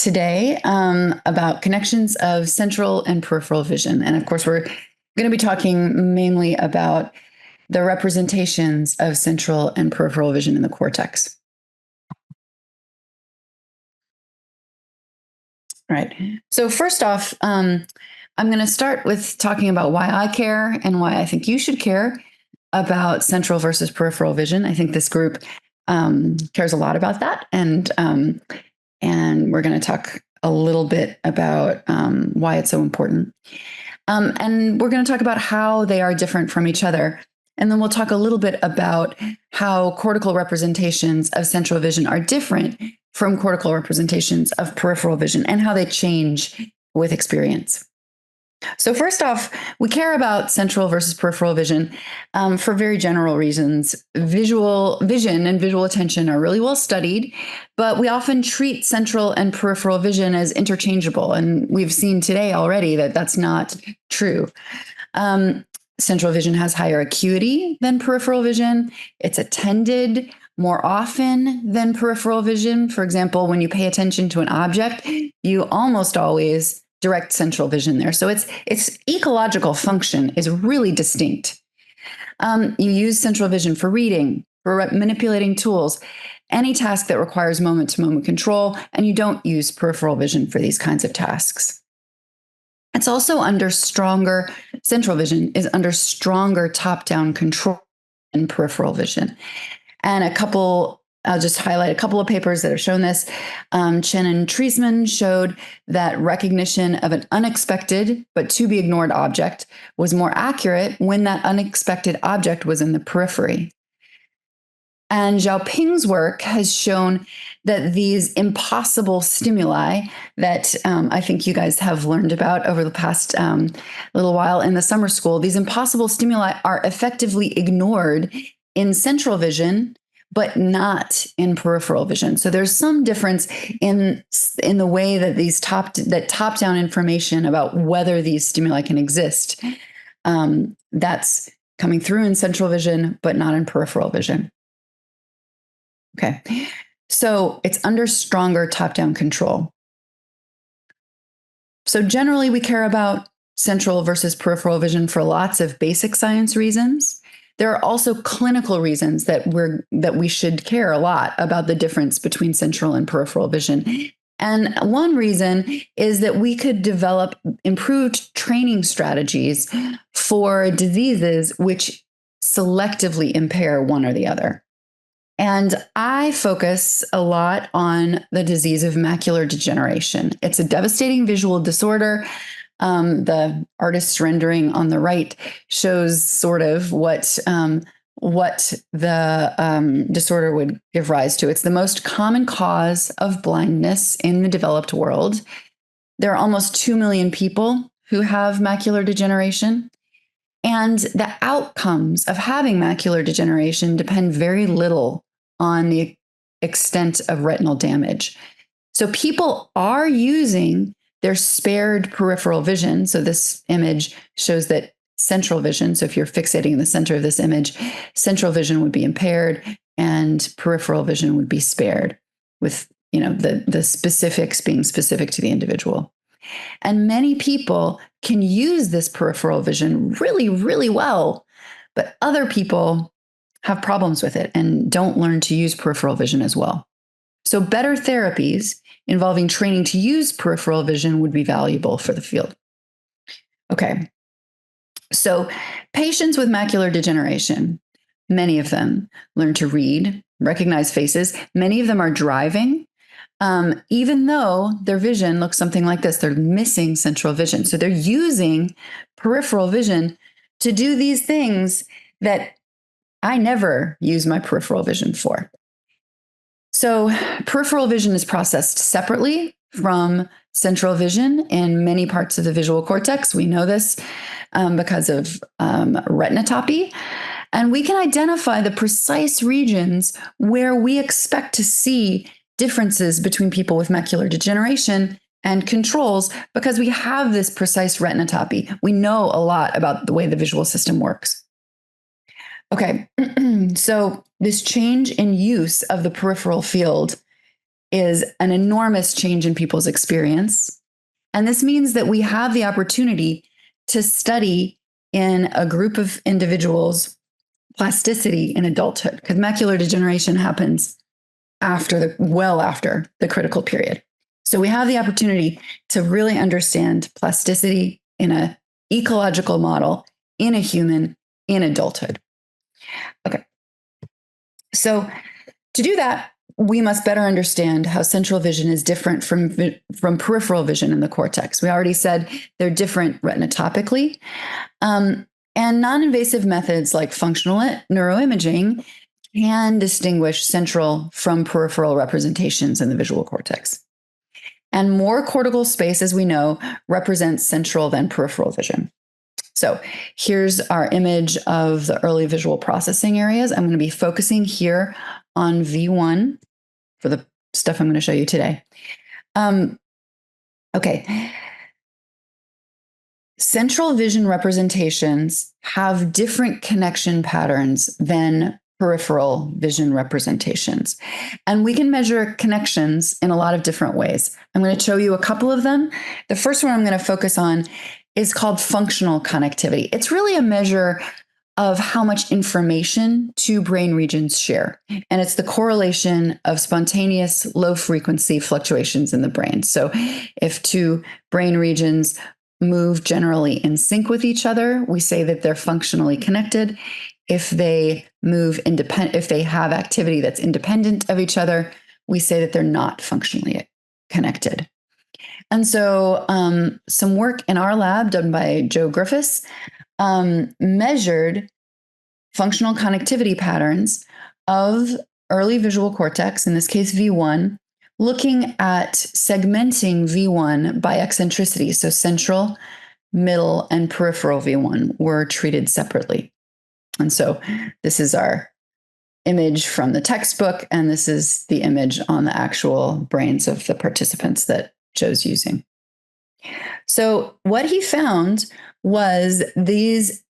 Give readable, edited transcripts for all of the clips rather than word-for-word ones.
today about connections of central and peripheral vision. And of course, we're going to be talking mainly about the representations of central and peripheral vision in the cortex. All right. So first off, I'm going to start with talking about why I care and why I think you should care about central versus peripheral vision. I think this group cares a lot about that, and we're going to talk a little bit about why it's so important. And we're going to talk about how they are different from each other. And then we'll talk a little bit about how cortical representations of central vision are different from cortical representations of peripheral vision and how they change with experience. So first off, we care about central versus peripheral vision for very general reasons. Visual vision and visual attention are really well studied, but we often treat central and peripheral vision as interchangeable. And we've seen today already that that's not true. Central vision has higher acuity than peripheral vision. It's attended more often than peripheral vision. For example, when you pay attention to an object, you almost always direct central vision there. So its ecological function is really distinct. You use central vision for reading, for manipulating tools, any task that requires moment-to-moment control, and you don't use peripheral vision for these kinds of tasks. It's also under stronger, central vision is under stronger top-down control than peripheral vision. And I'll just highlight a couple of papers that have shown this. Chen and Treisman showed that recognition of an unexpected but to be ignored object was more accurate when that unexpected object was in the periphery. And Xiaoping's work has shown that these impossible stimuli that I think you guys have learned about over the past little while in the summer school, these impossible stimuli are effectively ignored in central vision, but not in peripheral vision. So there's some difference in the way that top-down information about whether these stimuli can exist, that's coming through in central vision, but not in peripheral vision. Okay, so it's under stronger top-down control. So generally, we care about central versus peripheral vision for lots of basic science reasons. There are also clinical reasons that we should care a lot about the difference between central and peripheral vision. And one reason is that we could develop improved training strategies for diseases which selectively impair one or the other. And I focus a lot on the disease of macular degeneration. It's a devastating visual disorder. The artist's rendering on the right shows sort of what the disorder would give rise to. It's the most common cause of blindness in the developed world. There are almost 2 million people who have macular degeneration. And the outcomes of having macular degeneration depend very little on the extent of retinal damage. So people are using their spared peripheral vision. So this image shows that central vision, so if you're fixating in the center of this image, central vision would be impaired and peripheral vision would be spared, with the specifics being specific to the individual. And many people can use this peripheral vision really, really well, but other people have problems with it and don't learn to use peripheral vision as well. So better therapies involving training to use peripheral vision would be valuable for the field. Okay, so patients with macular degeneration, many of them learn to read, recognize faces. Many of them are driving, even though their vision looks something like this. They're missing central vision. So they're using peripheral vision to do these things that I never use my peripheral vision for. So peripheral vision is processed separately from central vision in many parts of the visual cortex. We know this because of retinotopy. And we can identify the precise regions where we expect to see differences between people with macular degeneration and controls because we have this precise retinotopy. We know a lot about the way the visual system works. Okay, so this change in use of the peripheral field is an enormous change in people's experience. And this means that we have the opportunity to study in a group of individuals plasticity in adulthood, because macular degeneration happens well after the critical period. So we have the opportunity to really understand plasticity in an ecological model in a human in adulthood. Okay. So to do that, we must better understand how central vision is different from peripheral vision in the cortex. We already said they're different retinotopically. And non-invasive methods like functional neuroimaging can distinguish central from peripheral representations in the visual cortex. And more cortical space, as we know, represents central than peripheral vision. So here's our image of the early visual processing areas. I'm going to be focusing here on V1 for the stuff I'm going to show you today. Okay. Central vision representations have different connection patterns than peripheral vision representations. And we can measure connections in a lot of different ways. I'm going to show you a couple of them. The first one I'm going to focus on is called functional connectivity. It's really a measure of how much information two brain regions share. And it's the correlation of spontaneous low frequency fluctuations in the brain. So if two brain regions move generally in sync with each other, we say that they're functionally connected. If they move independent, if they have activity that's independent of each other, we say that they're not functionally connected. And so some work in our lab done by Joe Griffiths measured functional connectivity patterns of early visual cortex, in this case V1, looking at segmenting V1 by eccentricity. So central, middle, and peripheral V1 were treated separately. And so this is our image from the textbook, and this is the image on the actual brains of the participants that Joe's using. So what he found was these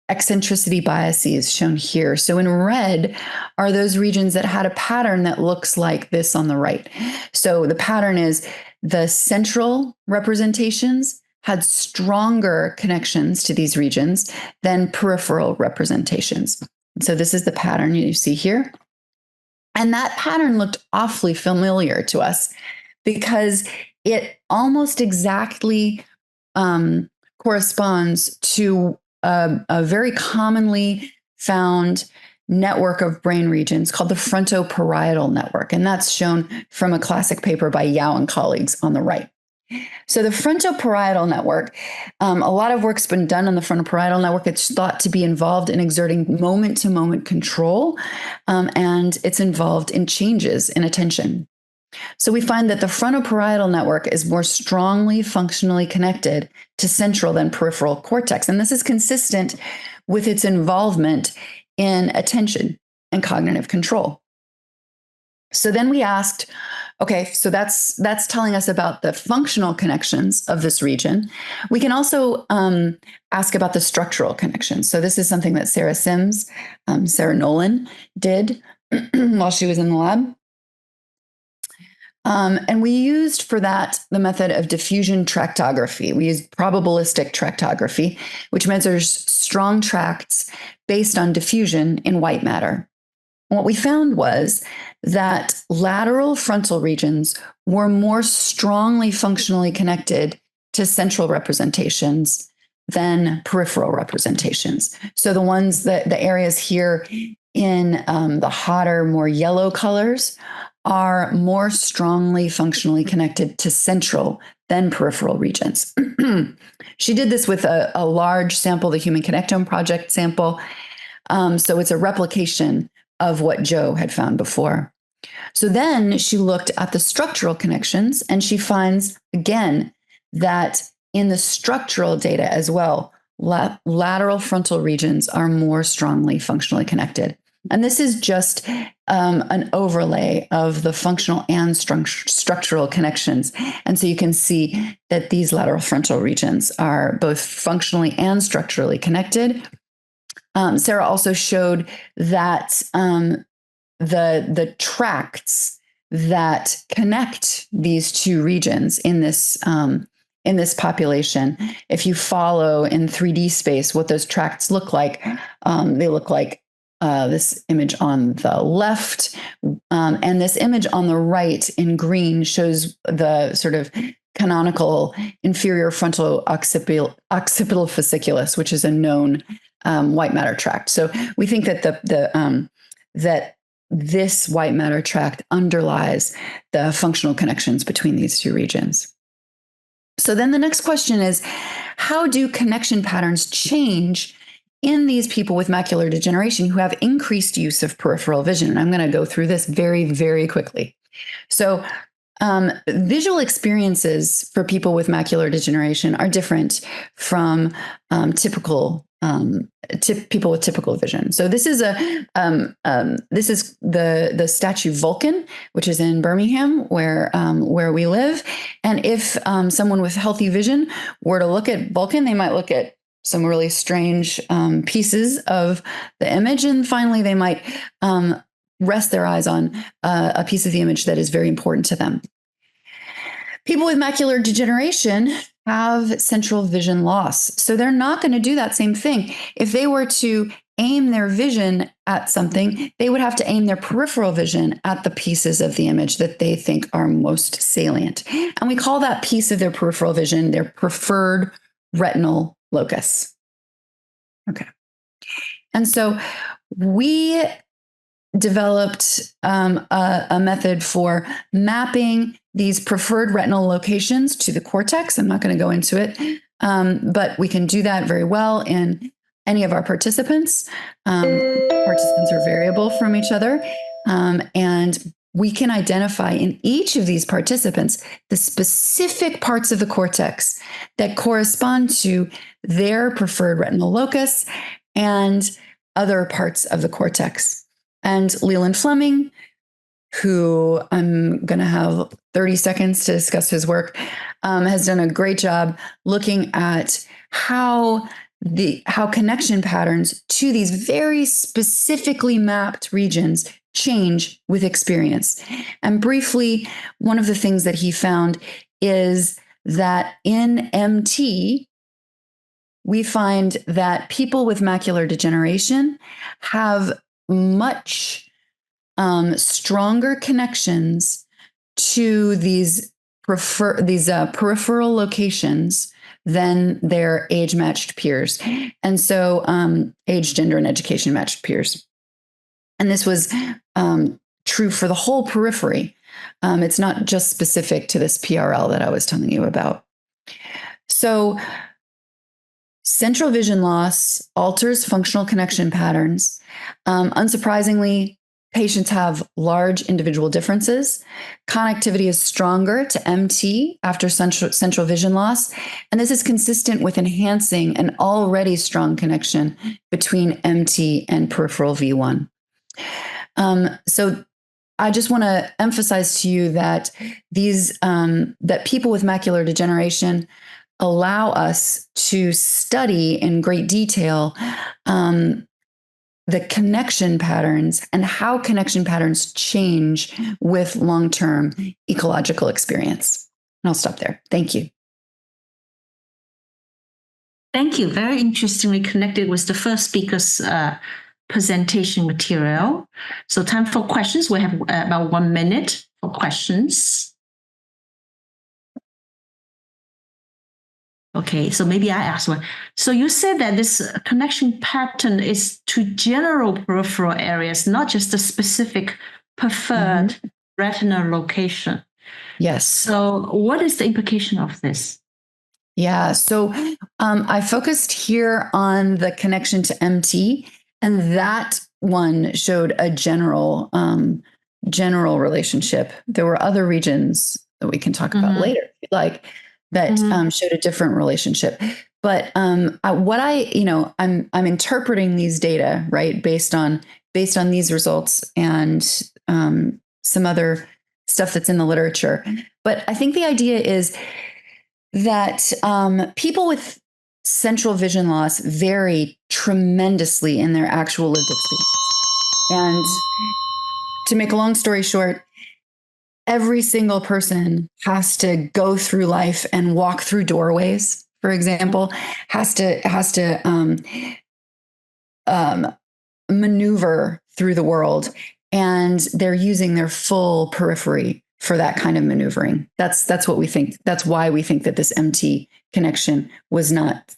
eccentricity biases shown here. So in red are those regions that had a pattern that looks like this on the right. So the pattern is the central representations had stronger connections to these regions than peripheral representations. So this is the pattern you see here. And that pattern looked awfully familiar to us because it almost exactly corresponds to a very commonly found network of brain regions called the frontoparietal network. And that's shown from a classic paper by Yao and colleagues on the right. So the frontoparietal network, a lot of work's been done on the frontoparietal network. It's thought to be involved in exerting moment-to-moment control, and it's involved in changes in attention. So we find that the frontoparietal network is more strongly functionally connected to central than peripheral cortex. And this is consistent with its involvement in attention and cognitive control. So then we asked, okay, so that's telling us about the functional connections of this region. We can also ask about the structural connections. So this is something that Sarah Sims, Sarah Nolan did while she was in the lab. And we used for that the method of diffusion tractography. We used probabilistic tractography, which measures strong tracts based on diffusion in white matter. And what we found was that lateral frontal regions were more strongly functionally connected to central representations than peripheral representations. So the areas here in the hotter, more yellow colors are more strongly functionally connected to central than peripheral regions. She did this with a large sample, the Human Connectome Project sample. So it's a replication of what Joe had found before. So then she looked at the structural connections, and she finds, again, that in the structural data as well, lateral frontal regions are more strongly functionally connected. And this is just an overlay of the functional and structural connections. And so you can see that these lateral frontal regions are both functionally and structurally connected. Sarah also showed that the tracts that connect these two regions in this population. If you follow in 3D space what those tracts look like, they look like this image on the left, and this image on the right in green shows the sort of canonical inferior frontal occipital fasciculus, which is a known white matter tract. So we think that that this white matter tract underlies the functional connections between these two regions. So then the next question is, how do connection patterns change in these people with macular degeneration who have increased use of peripheral vision? And I'm going to go through this very, very quickly. So visual experiences for people with macular degeneration are different from people with typical vision. So this is this is the statue Vulcan, which is in Birmingham, where we live. And if someone with healthy vision were to look at Vulcan, they might look at some really strange pieces of the image, and finally they might rest their eyes on a piece of the image that is very important to them. People with macular degeneration have central vision loss. So they're not going to do that same thing. If they were to aim their vision at something, they would have to aim their peripheral vision at the pieces of the image that they think are most salient. And we call that piece of their peripheral vision their preferred retinal locus. Okay. And so we developed a method for mapping these preferred retinal locations to the cortex. I'm not going to go into it, but we can do that very well in any of our participants. Participants are variable from each other, and we can identify in each of these participants the specific parts of the cortex that correspond to their preferred retinal locus and other parts of the cortex. And Leland Fleming, who I'm going to have 30 seconds to discuss his work, has done a great job looking at how connection patterns to these very specifically mapped regions change with experience. And briefly, one of the things that he found is that in MT, we find that people with macular degeneration have much stronger connections to these peripheral locations than their age-matched peers. And so age, gender, and education-matched peers. And this was true for the whole periphery. It's not just specific to this PRL that I was telling you about. So central vision loss alters functional connection patterns. Unsurprisingly, patients have large individual differences. Connectivity is stronger to MT after central vision loss, and this is consistent with enhancing an already strong connection between MT and peripheral V1. So I just want to emphasize to you that that people with macular degeneration allow us to study in great detail the connection patterns and how connection patterns change with long-term ecological experience. And I'll stop there. Thank you. Thank you. Very interestingly connected with the first speaker's presentation material. So time for questions. We have about 1 minute for questions. Okay, so maybe I ask one. So you said that this connection pattern is to general peripheral areas, not just a specific preferred retinal location. Yes. So what is the implication of this? Yeah, so I focused here on the connection to MT, and that one showed a general relationship. There were other regions that we can talk about later, if you'd like, that showed a different relationship. But I'm interpreting these data, right, based on these results and some other stuff that's in the literature. But I think the idea is that people with central vision loss vary tremendously in their actual lived experience. And to make a long story short, every single person has to go through life and walk through doorways, for example, has to maneuver through the world, and they're using their full periphery for that kind of maneuvering. That's what we think. That's why we think that this MT connection was not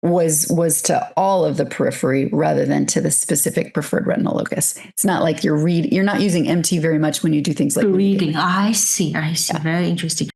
was to all of the periphery rather than to the specific preferred retinal locus. It's not like you're not using MT very much when you do things like reading. I see. Yeah. Very interesting.